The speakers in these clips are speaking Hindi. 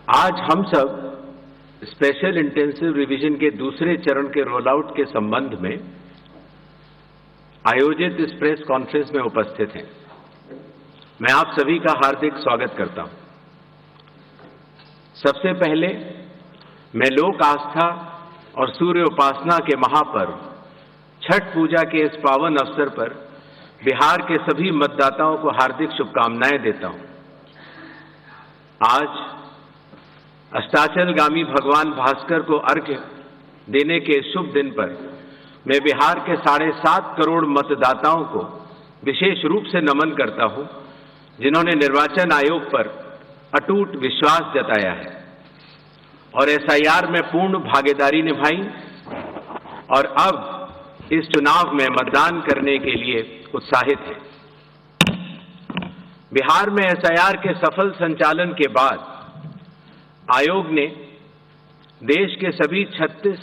आज हम सब स्पेशल इंटेंसिव रिवीजन के दूसरे चरण के रोल आउट के संबंध में आयोजित इस प्रेस कॉन्फ्रेंस में उपस्थित हैं। मैं आप सभी का हार्दिक स्वागत करता हूं। सबसे पहले मैं लोक आस्था और सूर्य उपासना के महापर्व छठ पूजा के इस पावन अवसर पर बिहार के सभी मतदाताओं को हार्दिक शुभकामनाएं देता हूं। आज अस्ताचलगामी भगवान भास्कर को अर्घ्य देने के शुभ दिन पर मैं बिहार के 7.5 करोड़ मतदाताओं को विशेष रूप से नमन करता हूं, जिन्होंने निर्वाचन आयोग पर अटूट विश्वास जताया है और एसआईआर में पूर्ण भागीदारी निभाई और अब इस चुनाव में मतदान करने के लिए उत्साहित हैं। बिहार में एसआईआर के सफल संचालन के बाद आयोग ने देश के सभी 36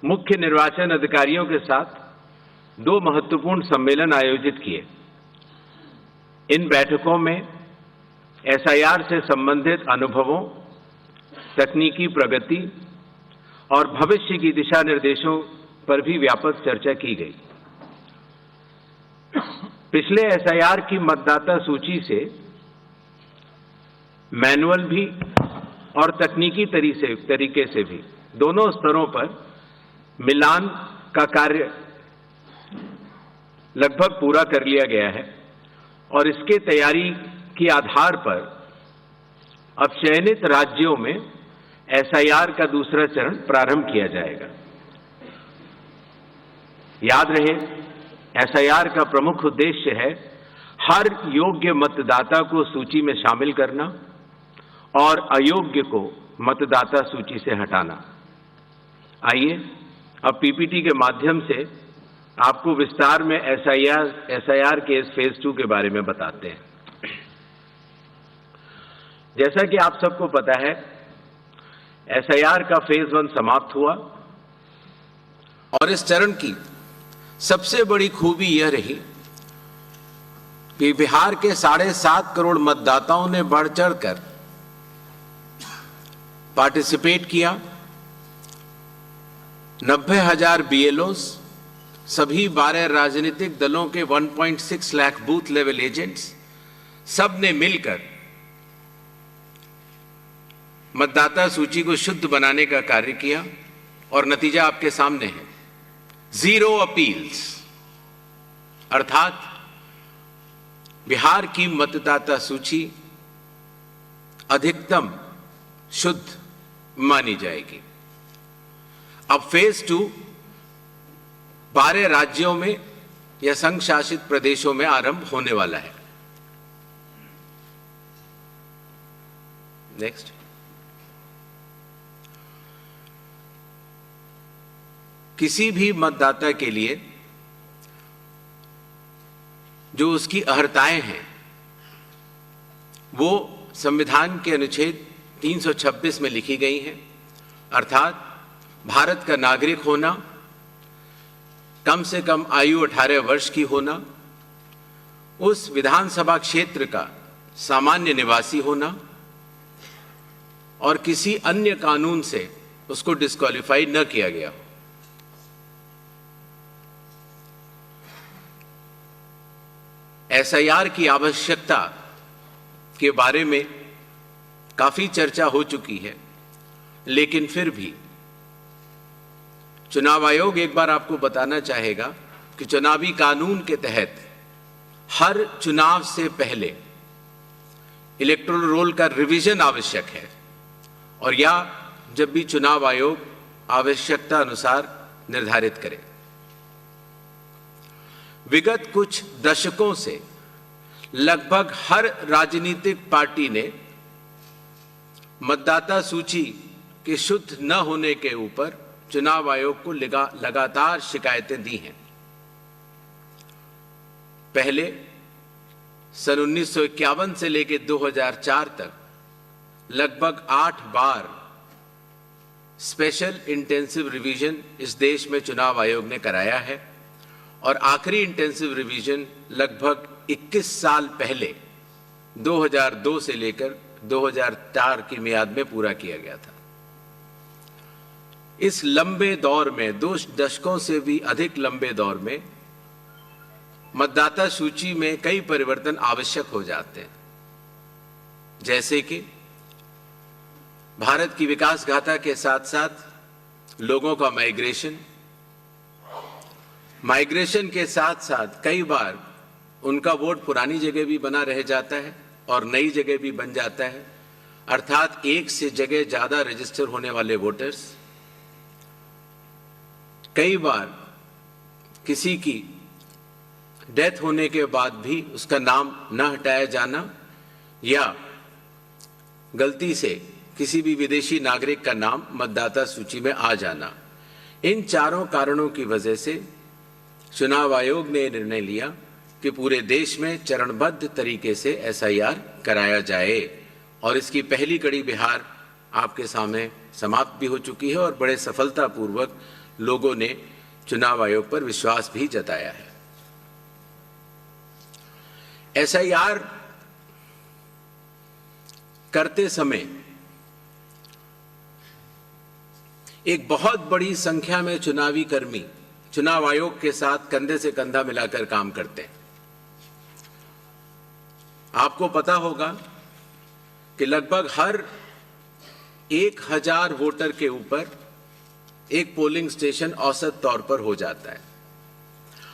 मुख्य निर्वाचन अधिकारियों के साथ 2 महत्वपूर्ण सम्मेलन आयोजित किए। इन बैठकों में एसआईआर से संबंधित अनुभवों, तकनीकी प्रगति और भविष्य की दिशा निर्देशों पर भी व्यापक चर्चा की गई। पिछले एसआईआर की मतदाता सूची से मैनुअल भी और तकनीकी तरीके से भी दोनों स्तरों पर मिलान का कार्य लगभग पूरा कर लिया गया है और इसके तैयारी के आधार पर अब चयनित राज्यों में एसआईआर का दूसरा चरण प्रारंभ किया जाएगा। याद रहे, एसआईआर का प्रमुख उद्देश्य है हर योग्य मतदाता को सूची में शामिल करना और अयोग्य को मतदाता सूची से हटाना। आइए अब पीपीटी के माध्यम से आपको विस्तार में एसआईआर के इस फेज 2 के बारे में बताते हैं। जैसा कि आप सबको पता है, एसआईआर का फेज 1 समाप्त हुआ और इस चरण की सबसे बड़ी खूबी यह रही कि बिहार के 7.5 करोड़ मतदाताओं ने बढ़ चढ़कर पार्टिसिपेट किया। 90,000 बीएलओस, सभी 12 राजनीतिक दलों के 1.6 लाख बूथ लेवल एजेंट्स, सब ने मिलकर मतदाता सूची को शुद्ध बनाने का कार्य किया और नतीजा आपके सामने है। 0 अपील्स, अर्थात बिहार की मतदाता सूची अधिकतम शुद्ध मानी जाएगी। अब फेज 2 12 राज्यों में या संघ शासित प्रदेशों में आरंभ होने वाला है। नेक्स्ट, किसी भी मतदाता के लिए जो उसकी अर्हताएं हैं वो संविधान के अनुच्छेद 326 में लिखी गई हैं, अर्थात भारत का नागरिक होना, कम से कम आयु 18 वर्ष की होना, उस विधानसभा क्षेत्र का सामान्य निवासी होना और किसी अन्य कानून से उसको डिस्क्वालीफाई न किया गया हो। एसआईआर की आवश्यकता के बारे में काफी चर्चा हो चुकी है, लेकिन फिर भी चुनाव आयोग एक बार आपको बताना चाहेगा कि चुनावी कानून के तहत हर चुनाव से पहले इलेक्टोरल रोल का रिवीजन आवश्यक है और या जब भी चुनाव आयोग आवश्यकता अनुसार निर्धारित करे। विगत कुछ दशकों से लगभग हर राजनीतिक पार्टी ने मतदाता सूची के शुद्ध न होने के ऊपर चुनाव आयोग को लगातार शिकायतें दी हैं। पहले सन 1951 से लेकर 2004 तक लगभग 8 बार स्पेशल इंटेंसिव रिवीजन इस देश में चुनाव आयोग ने कराया है और आखिरी इंटेंसिव रिवीजन लगभग 21 साल पहले 2002 से लेकर 2004 की मियाद में पूरा किया गया था। इस लंबे दौर में, 2 दशकों से भी अधिक लंबे दौर में, मतदाता सूची में कई परिवर्तन आवश्यक हो जाते हैं, जैसे कि भारत की विकास गाथा के साथ साथ लोगों का माइग्रेशन के साथ साथ कई बार उनका वोट पुरानी जगह भी बना रह जाता है और नई जगह भी बन जाता है, अर्थात एक से जगह ज्यादा रजिस्टर होने वाले वोटर्स, कई बार किसी की डेथ होने के बाद भी उसका नाम न हटाया जाना या गलती से किसी भी विदेशी नागरिक का नाम मतदाता सूची में आ जाना। इन चारों कारणों की वजह से चुनाव आयोग ने निर्णय लिया कि पूरे देश में चरणबद्ध तरीके से SIR कराया जाए और इसकी पहली कड़ी बिहार आपके सामने समाप्त भी हो चुकी है और बड़े सफलतापूर्वक लोगों ने चुनाव आयोग पर विश्वास भी जताया है। SIR करते समय एक बहुत बड़ी संख्या में चुनावी कर्मी चुनाव आयोग के साथ कंधे से कंधा मिलाकर काम करते हैं। आपको पता होगा कि लगभग हर 1000 वोटर के ऊपर एक पोलिंग स्टेशन औसत तौर पर हो जाता है।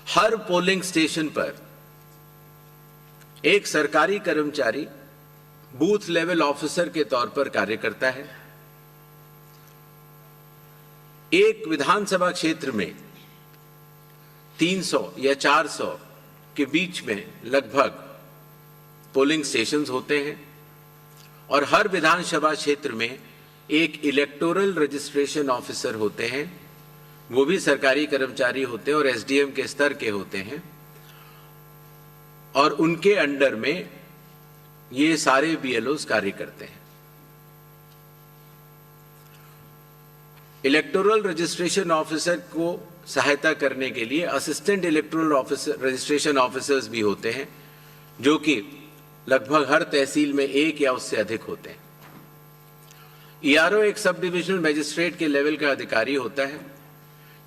हर पोलिंग स्टेशन पर एक सरकारी कर्मचारी बूथ लेवल ऑफिसर के तौर पर कार्य करता है। एक विधानसभा क्षेत्र में 300 या 400 के बीच में लगभग पोलिंग स्टेशंस होते हैं और हर विधानसभा क्षेत्र में एक इलेक्टोरल रजिस्ट्रेशन ऑफिसर होते हैं, वो भी सरकारी कर्मचारी होते हैं और SDM के स्तर के होते हैं और उनके अंडर में ये सारे BLOs कार्य करते हैं। इलेक्टोरल रजिस्ट्रेशन ऑफिसर को सहायता करने के लिए assistant electoral officer registration officers भी होते हैं, जो कि लगभग हर तहसील में एक या उससे अधिक होते हैं। ERO एक सब डिविजनल मजिस्ट्रेट के लेवल का अधिकारी होता है,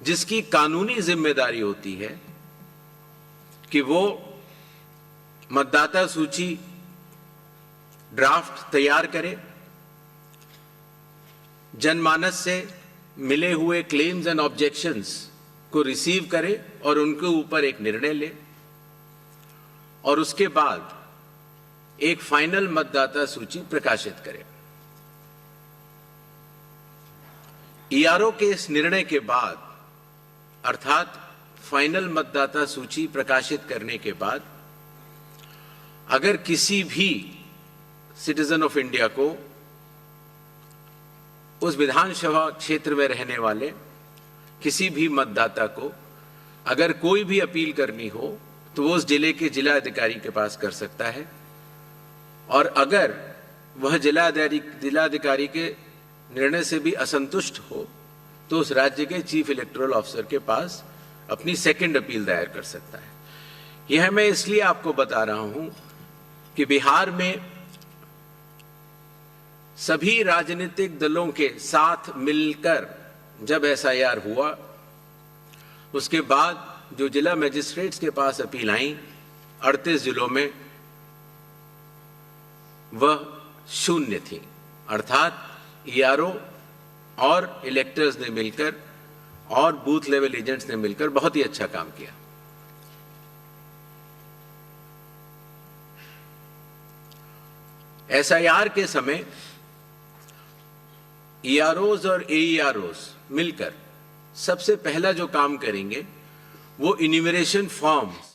जिसकी कानूनी जिम्मेदारी होती है कि वो मतदाता सूची ड्राफ्ट तैयार करे, जनमानस से मिले हुए क्लेम्स एंड ऑब्जेक्शंस को रिसीव करे और उनके ऊपर एक निर्णय ले और उसके बाद एक फाइनल मतदाता सूची प्रकाशित करे। ERO के इस निर्णय के बाद, अर्थात फाइनल मतदाता सूची प्रकाशित करने के बाद, अगर किसी भी सिटीजन ऑफ इंडिया को, उस विधानसभा क्षेत्र में रहने वाले किसी भी मतदाता को अगर कोई भी अपील करनी हो तो वो उस जिले के जिला अधिकारी के पास कर सकता है और अगर वह जिलाधिकारी के निर्णय से भी असंतुष्ट हो तो उस राज्य के चीफ इलेक्टोरल ऑफिसर के पास अपनी सेकंड अपील दायर कर सकता है। यह मैं इसलिए आपको बता रहा हूं कि बिहार में सभी राजनीतिक दलों के साथ मिलकर जब SIR हुआ, उसके बाद जो जिला मजिस्ट्रेट्स के पास अपील आई 38 जिलों में, वह 0 थी। अर्थात ERO और इलेक्टर्स ने मिलकर और बूथ लेवल एजेंट्स ने मिलकर बहुत ही अच्छा काम किया। SIR के समय EROs और AEROs मिलकर सबसे पहला जो काम करेंगे वो इन्यूमरेशन फॉर्म्स